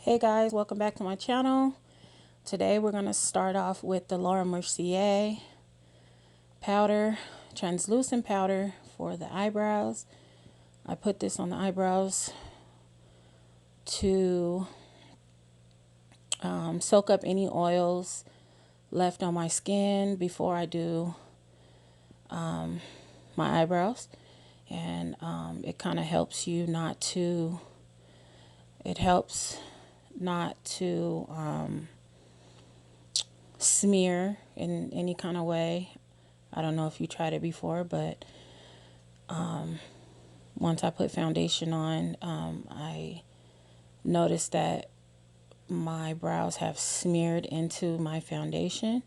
Hey guys, welcome back to my channel. Today we're going to start off with the Laura Mercier powder, translucent powder for the eyebrows. I put this on the eyebrows to soak up any oils left on my skin before I do my eyebrows. And it kind of helps you not to, it helps not to smear in any kind of way. I don't know if you tried it before, but once I put foundation on, I noticed that my brows have smeared into my foundation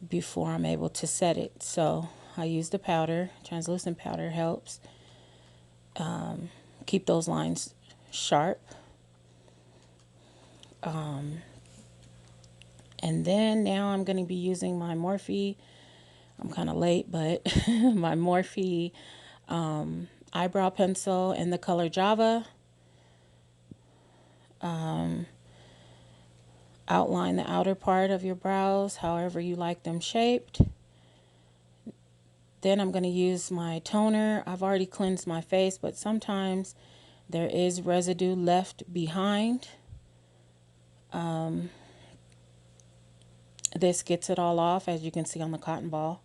before I'm able to set it. So I use the powder. Translucent powder helps keep those lines sharp. And then now I'm going to be using my Morphe. I'm kind of late, but my Morphe eyebrow pencil in the color Java. Outline the outer part of your brows however you like them shaped. Then I'm going to use my toner. I've already cleansed my face, but sometimes there is residue left behind. This gets it all off, as you can see on the cotton ball.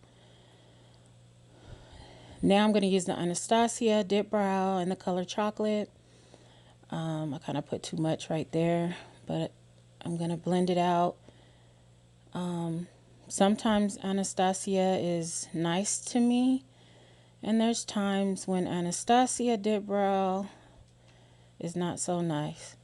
Now I'm going to use the Anastasia Dip Brow in the color Chocolate. I kind of put too much right there, but I'm going to blend it out. Sometimes Anastasia is nice to me, and there's times when Anastasia Dip Brow is not so nice.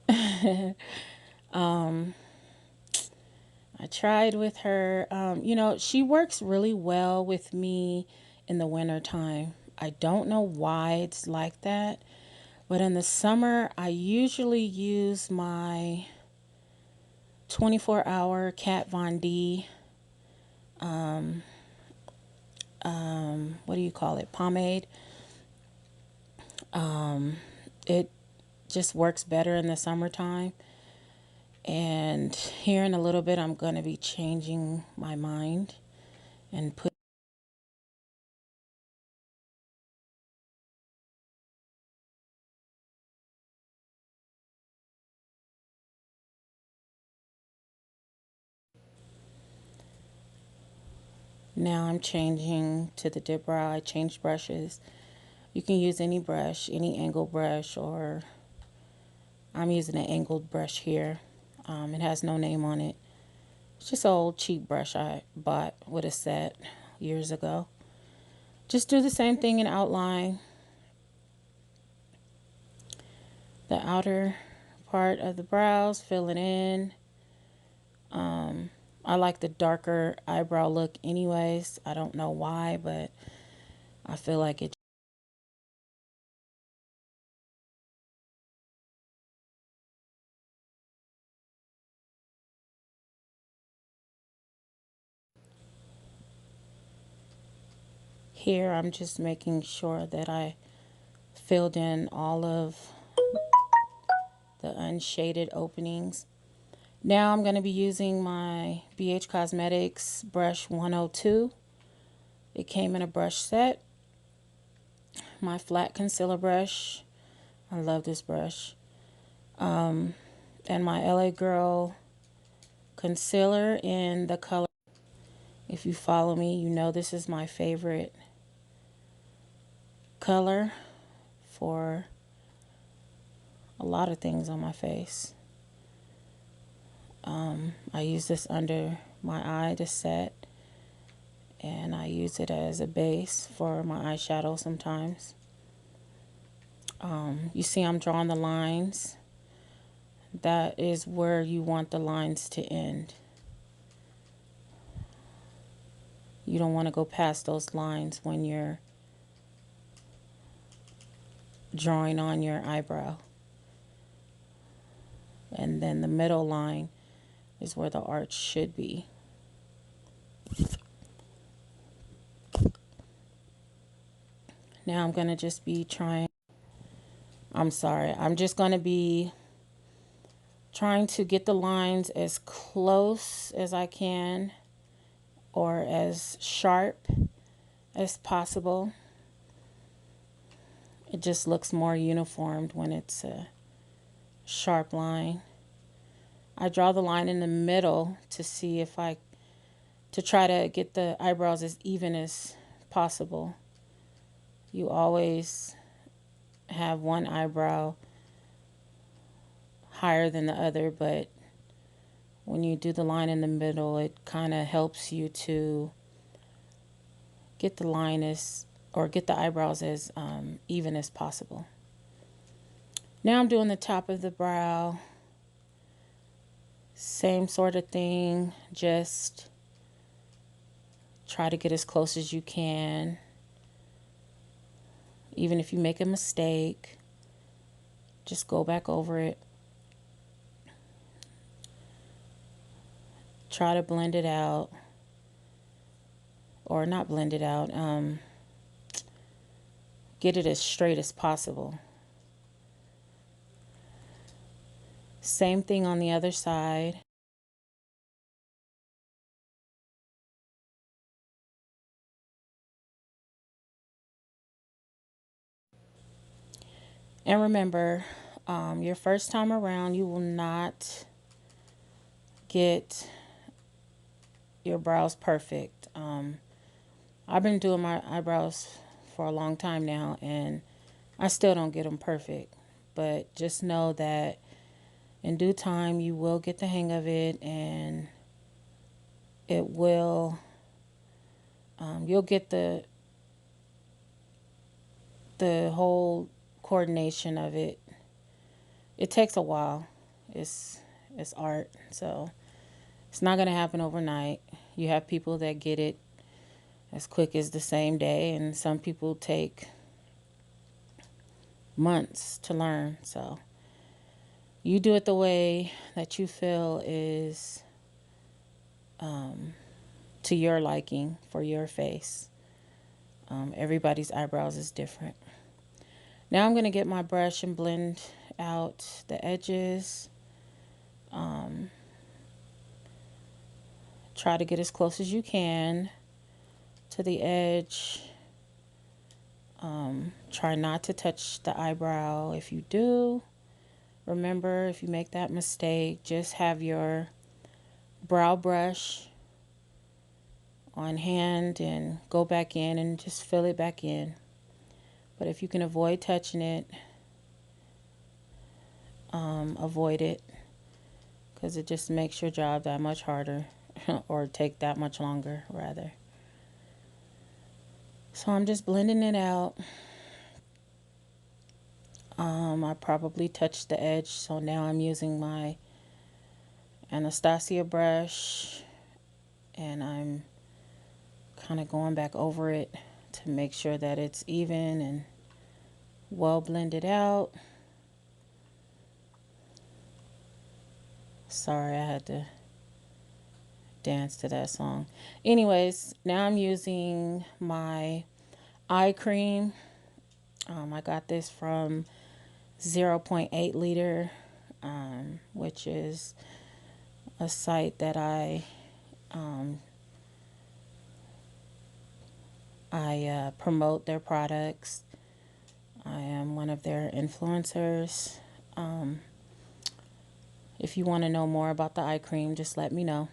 I tried with her. You know, she works really well with me in the winter time. I don't know why it's like that, but in the summer, I usually use my 24-hour Kat Von D, what do you call it, pomade. It just works better in the summertime. And here in a little bit, I'm going to be changing my mind and put. Now I'm changing to the dip brow. I changed brushes. You can use any brush, any angled brush, or I'm using an angled brush here. It has no name on it. It's just an old cheap brush I bought with a set years ago. Just do the same thing in outline. The outer part of the brows, fill it in. I like the darker eyebrow look anyways. I don't know why, but I feel like it. Here I'm just making sure that I filled in all of the unshaded openings. Now I'm going to be using my BH Cosmetics brush 102. It came in a brush set. My flat concealer brush. I love this brush. And my LA Girl concealer in the color. If you follow me, you know this is my favorite color for a lot of things on my face. I use this under my eye to set, and I use it as a base for my eyeshadow sometimes. You see I'm drawing the lines. That is where you want the lines to end. You don't want to go past those lines when you're drawing on your eyebrow. And then the middle line is where the arch should be. Now I'm going to just be trying. I'm sorry. I'm just going to be Trying to get the lines as close as I can or as sharp as possible. It just looks more uniformed when it's a sharp line. I draw the line in the middle to see if to try to get the eyebrows as even as possible. You always have one eyebrow higher than the other, but when you do the line in the middle, it kind of helps you to get the line or get the eyebrows as even as possible. Now I'm doing the top of the brow. Same sort of thing, just try to get as close as you can. Even if you make a mistake, just go back over it. Try to blend it out. Or not blend it out. Get it as straight as possible. Same thing on the other side. And remember, your first time around, you will not get your brows perfect. I've been doing my eyebrows for a long time now, and I still don't get them perfect. But just know that in due time, you will get the hang of it, and it will, you'll get the whole coordination of it. It takes a while. It's art, so it's not going to happen overnight. You have people that get it as quick as the same day, and some people take months to learn. So you do it the way that you feel is to your liking for your face. Everybody's eyebrows is different. Now I'm going to get my brush and blend out the edges. Try to get as close as you can to the edge. Try not to touch the eyebrow. If you do, remember, if you make that mistake, just have your brow brush on hand and go back in and just fill it back in. But if you can avoid touching it, avoid it, because it just makes your job that much harder or take that much longer rather. So I'm just blending it out. I probably touched the edge, so now I'm using my Anastasia brush and I'm kind of going back over it to make sure that it's even and well blended out. Sorry, I had to dance to that song. Anyways, now I'm using my eye cream. I got this from 0.8 liter, which is a site that I promote their products. I am one of their influencers. If you want to know more about the eye cream, just let me know.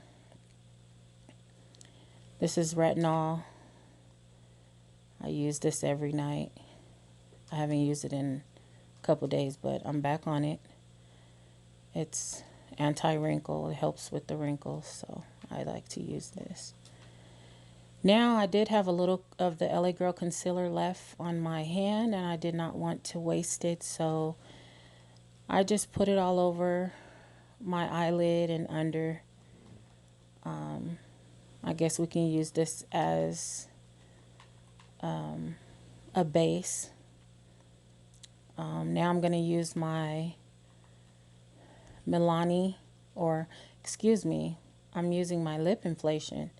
This is retinol. I use this every night. I haven't used it in a couple days, but I'm back on it. It's anti-wrinkle. It helps with the wrinkles, so I like to use this. Now, I did have a little of the LA Girl concealer left on my hand, and I did not want to waste it, so I just put it all over my eyelid and under. I guess we can use this as a base. Now I'm going to use my Milani, or excuse me, I'm using my lip inflation.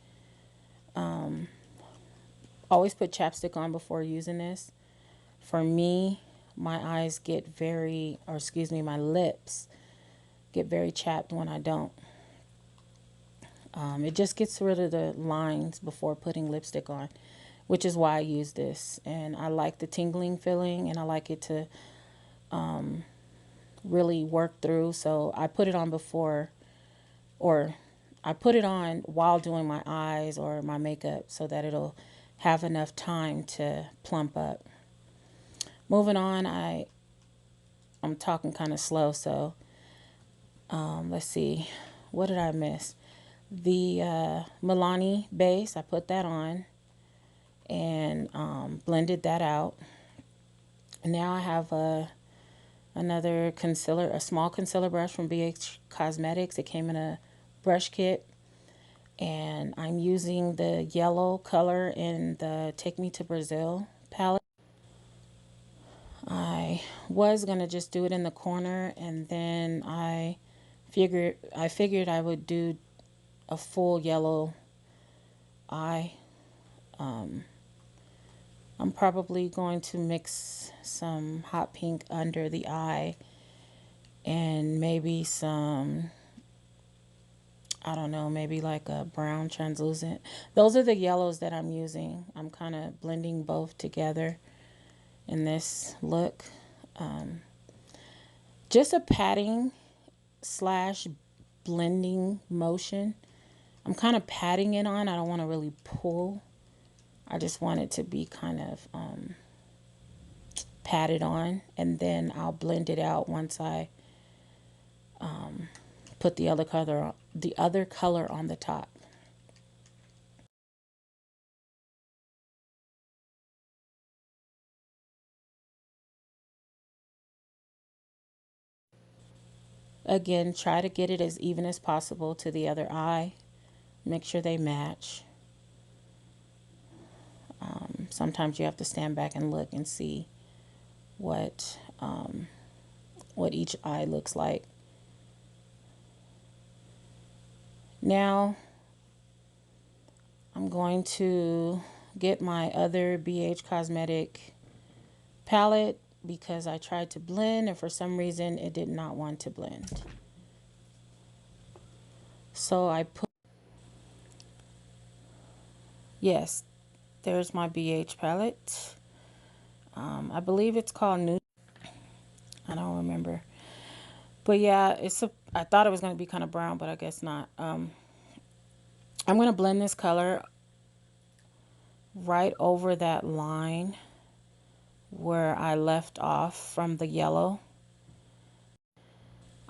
Always put chapstick on before using this. For me, my eyes get my lips get very chapped when I don't. It just gets rid of the lines before putting lipstick on, which is why I use this. And I like the tingling feeling, and I like it to really work through. So I put it on before, or I put it on while doing my eyes or my makeup so that it'll have enough time to plump up. Moving on, I'm talking kind of slow, so let's see. What did I miss? The Milani base, I put that on and blended that out. And now I have another concealer, a small concealer brush from BH Cosmetics. It came in a brush kit. And I'm using the yellow color in the Take Me to Brazil palette. I was going to just do it in the corner, and then I figured I would do a full yellow eye. I'm probably going to mix some hot pink under the eye and maybe some, I don't know, maybe like a brown translucent. Those are the yellows that I'm using. I'm kind of blending both together in this look. Just a patting slash blending motion. I'm kind of patting it on. I don't want to really pull. I just want it to be kind of patted on, and then I'll blend it out once I put the other color on the top. Again, try to get it as even as possible to the other eye. Make sure they match. Sometimes you have to stand back and look and see what each eye looks like. Now I'm going to get my other BH Cosmetic palette because I tried to blend and for some reason it did not want to blend. So I put, yes, there's my BH palette. I believe it's called Nude. I don't remember. But yeah, I thought it was going to be kind of brown, but I guess not. I'm going to blend this color right over that line where I left off from the yellow.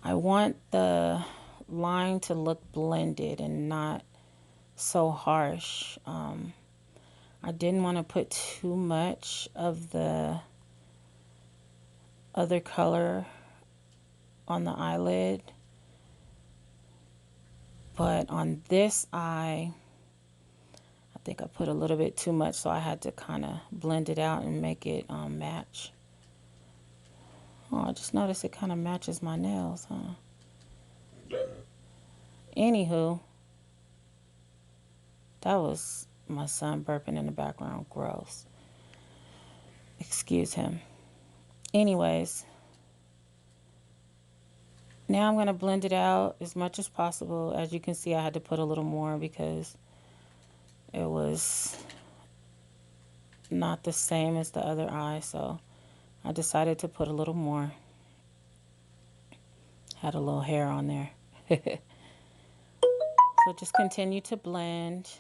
I want the line to look blended and not so harsh. I didn't want to put too much of the other color on the eyelid, but on this eye I think I put a little bit too much, so I had to kind of blend it out and make it match. Oh, I just noticed it kind of matches my nails, huh? Anywho, that was my son burping in the background. Gross. Excuse him. Anyways, now I'm going to blend it out as much as possible. As you can see, I had to put a little more because it was not the same as the other eye, so I decided to put a little more. Had a little hair on there. So just continue to blend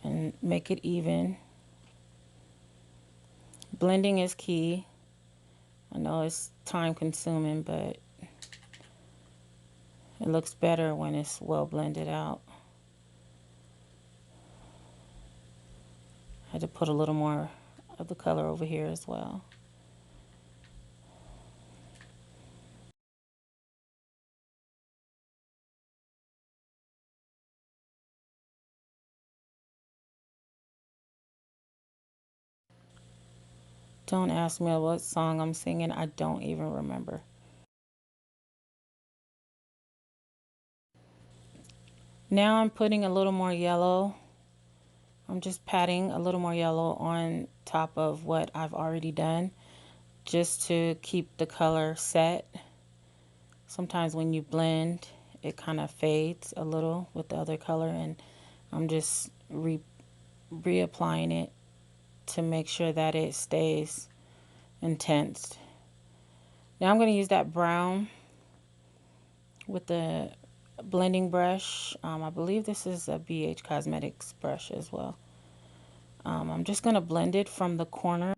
and make it even. Blending is key. I know it's time consuming, but it looks better when it's well blended out. I had to put a little more of the color over here as well. Don't ask me what song I'm singing. I don't even remember. Now I'm putting a little more yellow. I'm just patting a little more yellow on top of what I've already done, just to keep the color set. sometimes when you blend, it kind of fades a little with the other color, and I'm just reapplying it to make sure that it stays intense. Now I'm going to use that brown with the blending brush. I believe this is a BH Cosmetics brush as well. I'm just going to blend it from the corner.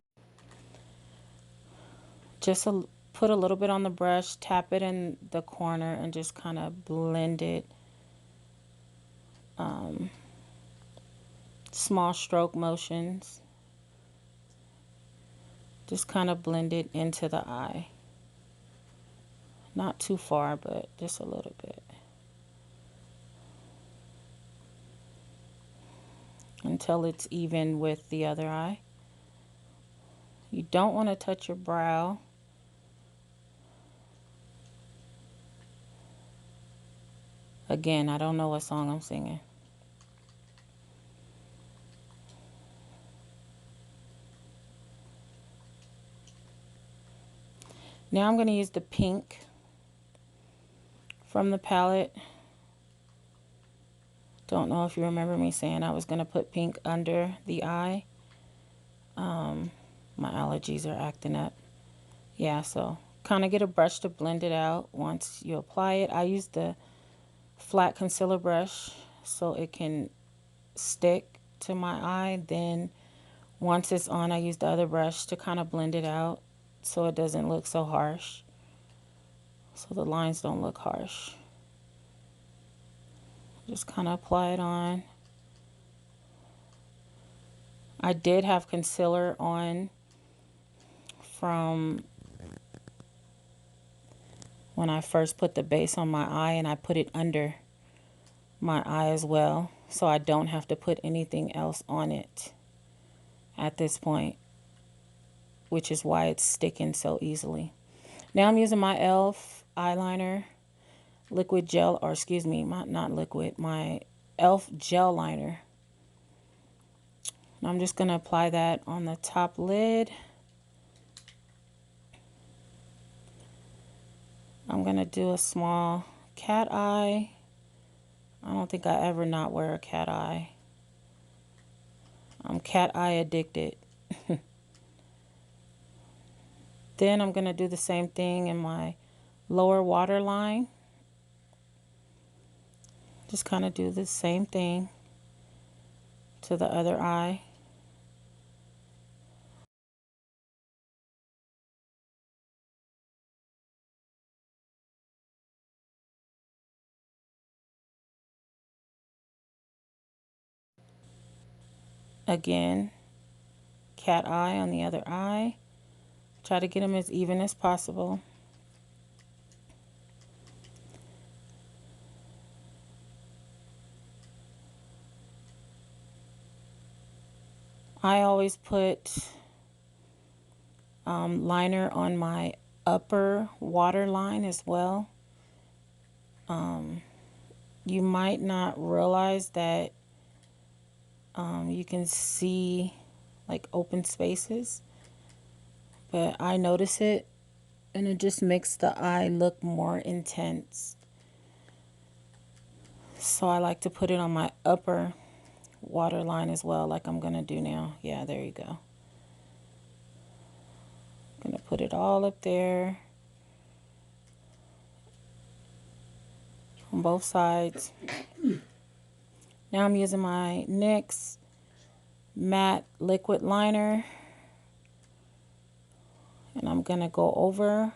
Just put a little bit on the brush, tap it in the corner, and just kind of blend it. Small stroke motions. Just kind of blend it into the eye. Not too far, but just a little bit. Until it's even with the other eye. You don't want to touch your brow. Again, I don't know what song I'm singing. Now I'm going to use the pink from the palette. Don't know if you remember me saying I was going to put pink under the eye. My allergies are acting up. Yeah, so kind of get a brush to blend it out once you apply it. I use the flat concealer brush so it can stick to my eye. Then once it's on, I use the other brush to kind of blend it out so it doesn't look so harsh. So the lines don't look harsh. Just kind of apply it on. I did have concealer on from when I first put the base on my eye, and I put it under my eye as well, so I don't have to put anything else on it at this point, which is why it's sticking so easily. Now I'm using my e.l.f. eyeliner, liquid gel, or excuse me, not liquid, my e.l.f. gel liner. And I'm just going to apply that on the top lid. I'm going to do a small cat eye. I don't think I ever not wear a cat eye. I'm cat eye addicted. Then I'm going to do the same thing in my lower waterline. Just kind of do the same thing to the other eye. Again, cat eye on the other eye. Try to get them as even as possible. I always put liner on my upper waterline as well. You might not realize that you can see like open spaces, but I notice it, and it just makes the eye look more intense. So I like to put it on my upper waterline as well, like I'm gonna do now. Yeah, there you go. I'm gonna put it all up there on both sides. Now I'm using my NYX matte liquid liner, and I'm gonna go over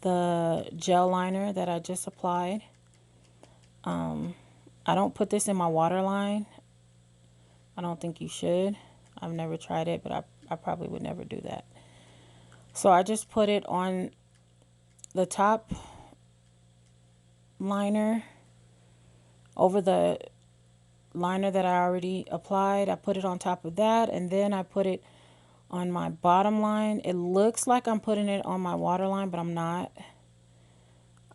the gel liner that I just applied. I don't put this in my waterline. I don't think you should. I've never tried it, but I probably would never do that. So I just put it on the top liner over the liner that I already applied. I put it on top of that, and then I put it on my bottom line. It looks like I'm putting it on my waterline, but I'm not.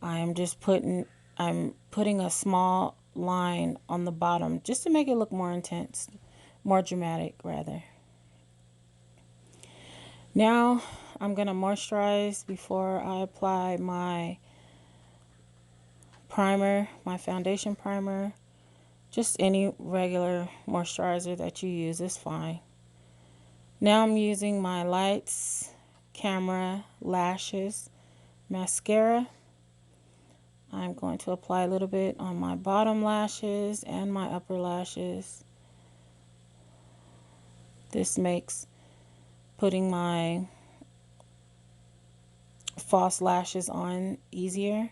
I'm putting a small line on the bottom just to make it look more intense, more dramatic rather. Now I'm going to moisturize before I apply my primer, my foundation primer. Just any regular moisturizer that you use is fine. Now I'm using my Lights Camera Lashes mascara. I'm going to apply a little bit on my bottom lashes and my upper lashes. This makes putting my false lashes on easier.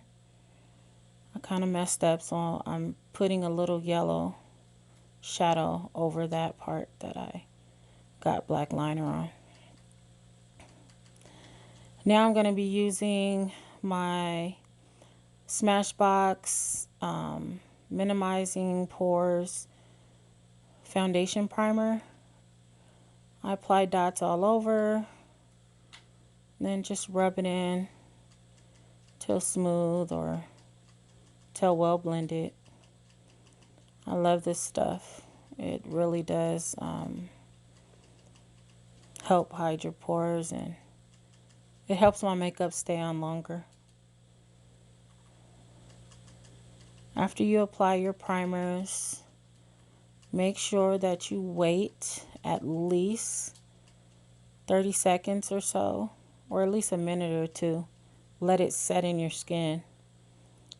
I kind of messed up, so I'm putting a little yellow shadow over that part that I got black liner on. Now I'm going to be using my Smashbox Minimizing Pores Foundation Primer. I apply dots all over, then just rub it in till smooth or till well blended. I love this stuff. It really does help hide your pores, and it helps my makeup stay on longer. After you apply your primers, make sure that you wait at least 30 seconds or so, or at least a minute or two. Let it set in your skin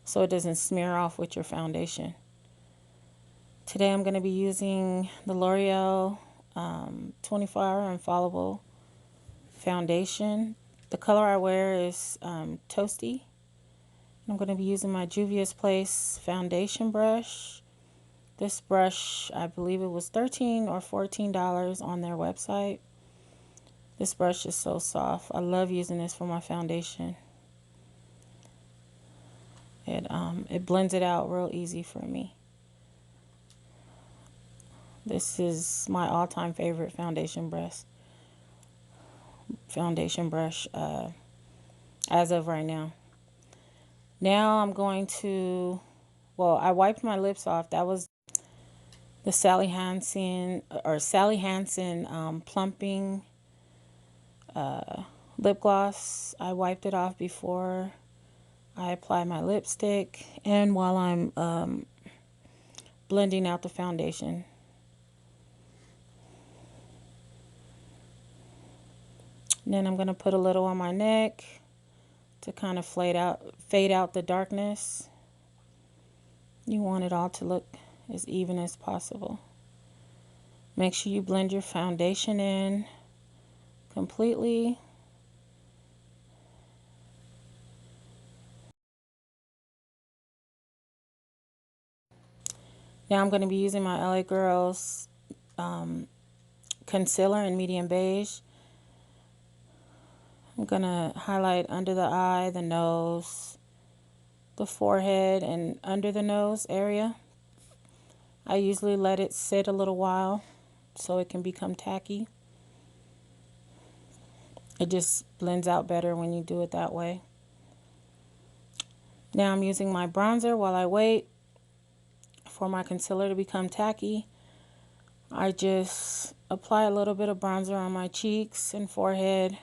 so it doesn't smear off with your foundation. Today I'm going to be using the L'Oreal 24-Hour Infallible Foundation. The color I wear is Toasty. I'm going to be using my Juvia's Place foundation brush. This brush, I believe it was $13 or $14 on their website. This brush is so soft. I love using this for my foundation. It blends it out real easy for me. This is my all-time favorite foundation brush. As of right now. Now I'm going to, well, I wiped my lips off. That was the Sally Hansen plumping lip gloss. I wiped it off before I apply my lipstick and while I'm blending out the foundation. And then I'm going to put a little on my neck to kind of fade out the darkness. You want it all to look as even as possible. Make sure you blend your foundation in completely. Now I'm going to be using my LA Girls concealer in medium beige. I'm going to highlight under the eye, the nose, the forehead, and under the nose area. I usually let it sit a little while so it can become tacky. It just blends out better when you do it that way. Now I'm using my bronzer while I wait for my concealer to become tacky. I just apply a little bit of bronzer on my cheeks and forehead.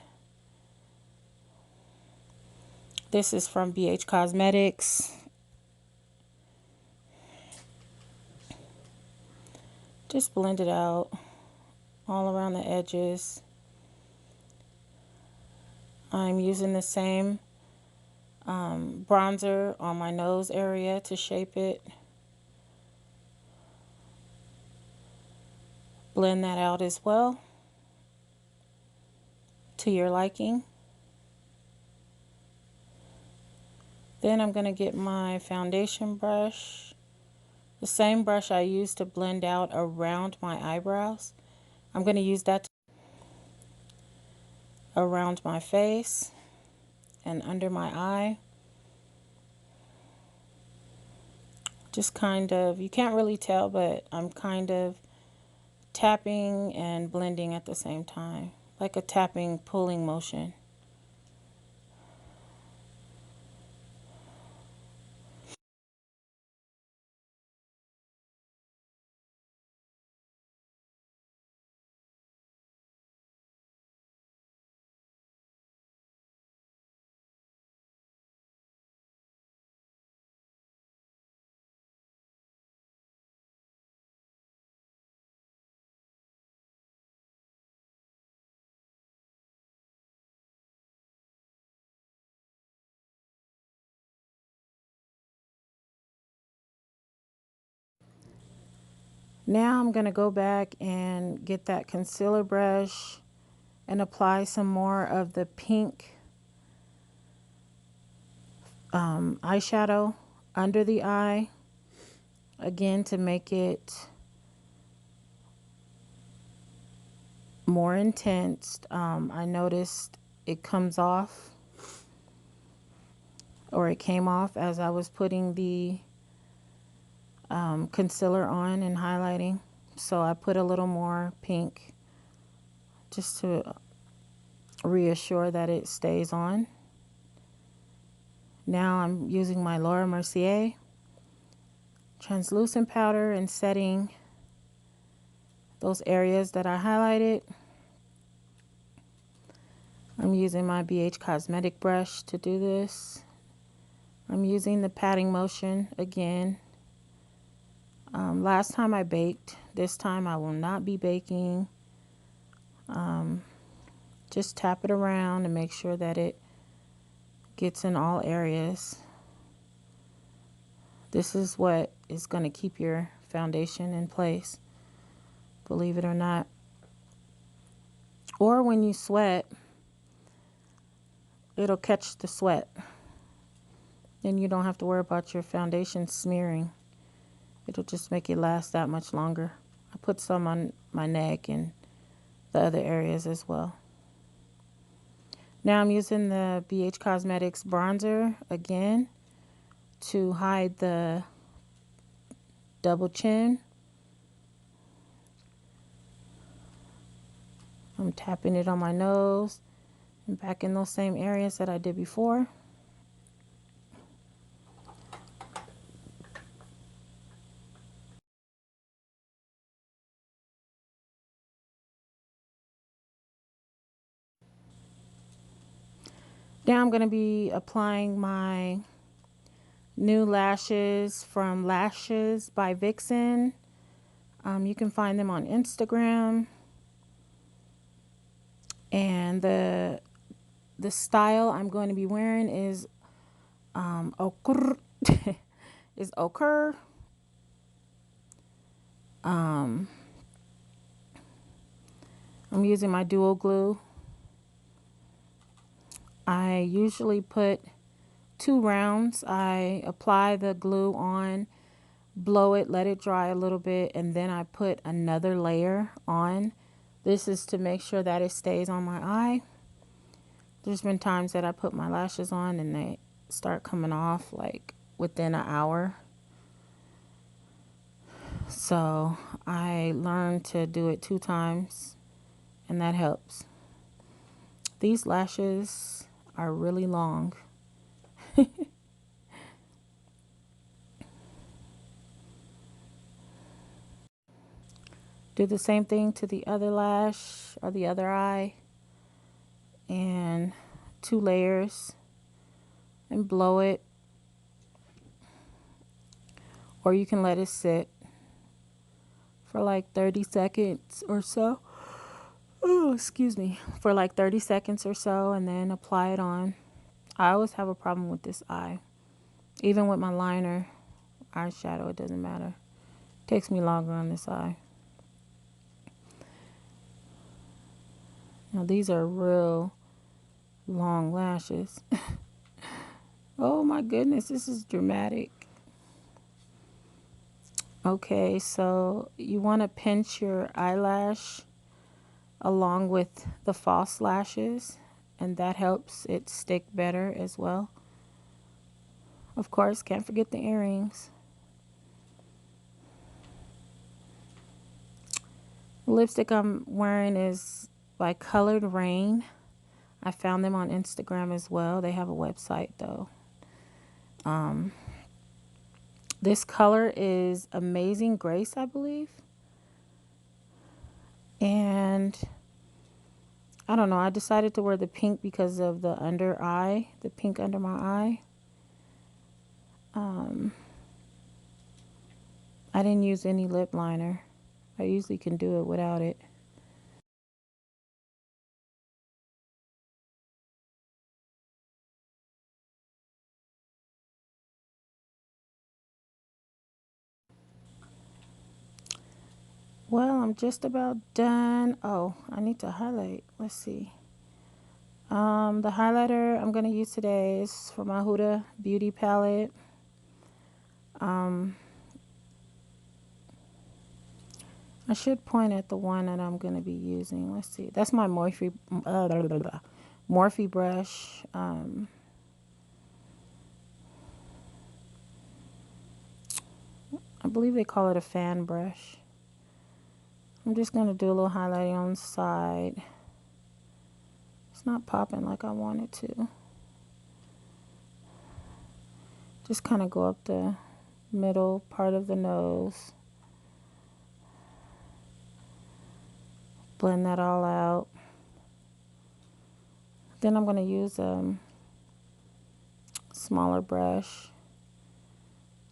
This is from BH Cosmetics. Just blend it out all around the edges. I'm using the same bronzer on my nose area to shape it. Blend that out as well to your liking. Then I'm going to get my foundation brush, the same brush I used to blend out around my eyebrows. I'm going to use that around my face and under my eye. Just kind of, you can't really tell, but I'm kind of tapping and blending at the same time, like a tapping, pulling motion. Now I'm going to go back and get that concealer brush and apply some more of the pink eyeshadow under the eye, again to make it more intense. I noticed it comes off, or it came off as I was putting the concealer on and highlighting. So I put a little more pink just to reassure that it stays on. Now I'm using my Laura Mercier translucent powder and setting those areas that I highlighted. I'm using my BH Cosmetic brush to do this. I'm using the patting motion again. Last time I baked, this time I will not be baking. Just tap it around and make sure that it gets in all areas. This is what is going to keep your foundation in place, believe it or not. Or when you sweat, it'll catch the sweat. Then you don't have to worry about your foundation smearing. It'll just make it last that much longer. I put some on my neck and the other areas as well. Now I'm using the BH Cosmetics bronzer again to hide the double chin. I'm tapping it on my nose and back in those same areas that I did before. Now I'm going to be applying my new lashes from Lashes by Vixen. You can find them on Instagram. And the style I'm going to be wearing is ochre. Is ochre. I'm using my dual glue. I usually put 2 rounds. I apply the glue on, blow it, let it dry a little bit, and then I put another layer on. This is to make sure that it stays on my eye. There's been times that I put my lashes on and they start coming off like within an hour. So I learned to do it 2 times, and that helps. These lashes are really long. Do the same thing to the other lash or the other eye, and 2 layers, and blow it. Or you can let it sit for like 30 seconds or so. Oh, excuse me. For like 30 seconds or so, and then apply it on. I always have a problem with this eye. Even with my liner, eyeshadow, it doesn't matter. It takes me longer on this eye. Now these are real long lashes. Oh my goodness, this is dramatic. Okay, so you want to pinch your eyelash along with the false lashes, and that helps it stick better as well. Of course, can't forget the earrings. The lipstick I'm wearing is by Colored Rain. I found them on Instagram as well. They have a website though. This color is Amazing Grace, I believe. And I don't know, I decided to wear the pink because of the under eye, the pink under my eye. I didn't use any lip liner. I usually can do it without it. Well, I'm just about done. Oh, I need to highlight. Let's see. The highlighter I'm going to use today is for my Huda Beauty palette. Um, I should point at the one that I'm going to be using. Let's see. That's my Morphe brush. I believe they call it a fan brush. I'm just going to do a little highlighting on the side. It's not popping like I want it to. Just kind of go up the middle part of the nose. Blend that all out. Then I'm going to use a smaller brush.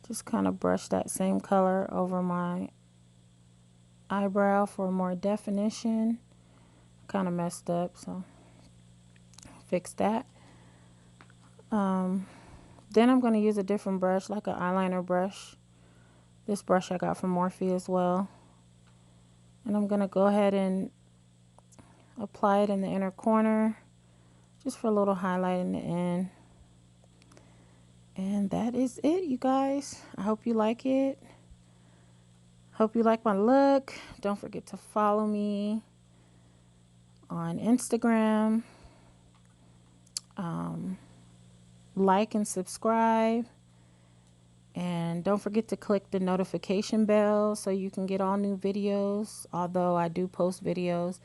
Just kind of brush that same color over my eyebrow for more definition. Kind of messed up, so fix that. Then I'm going to use a different brush, like an eyeliner brush. This brush I got from Morphe as well. And I'm going to go ahead and apply it in the inner corner, just for a little highlight in the end. And that is it, you guys. I hope you like it. Hope you like my look. Don't forget to follow me on Instagram. Like and subscribe. And don't forget to click the notification bell so you can get all new videos. Although I do post videos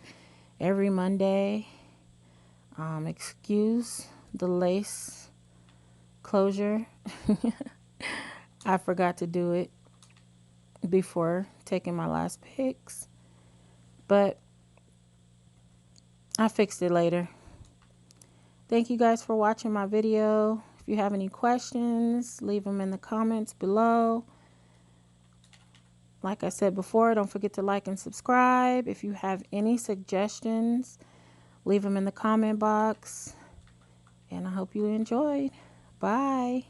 every Monday. Excuse the lace closure. I forgot to do it before taking my last pics, but I fixed it later. Thank you guys for watching my video. If you have any questions, leave them in the comments below. Like I said before, don't forget to like and subscribe. If you have any suggestions, leave them in the comment box. And I hope you enjoyed. Bye.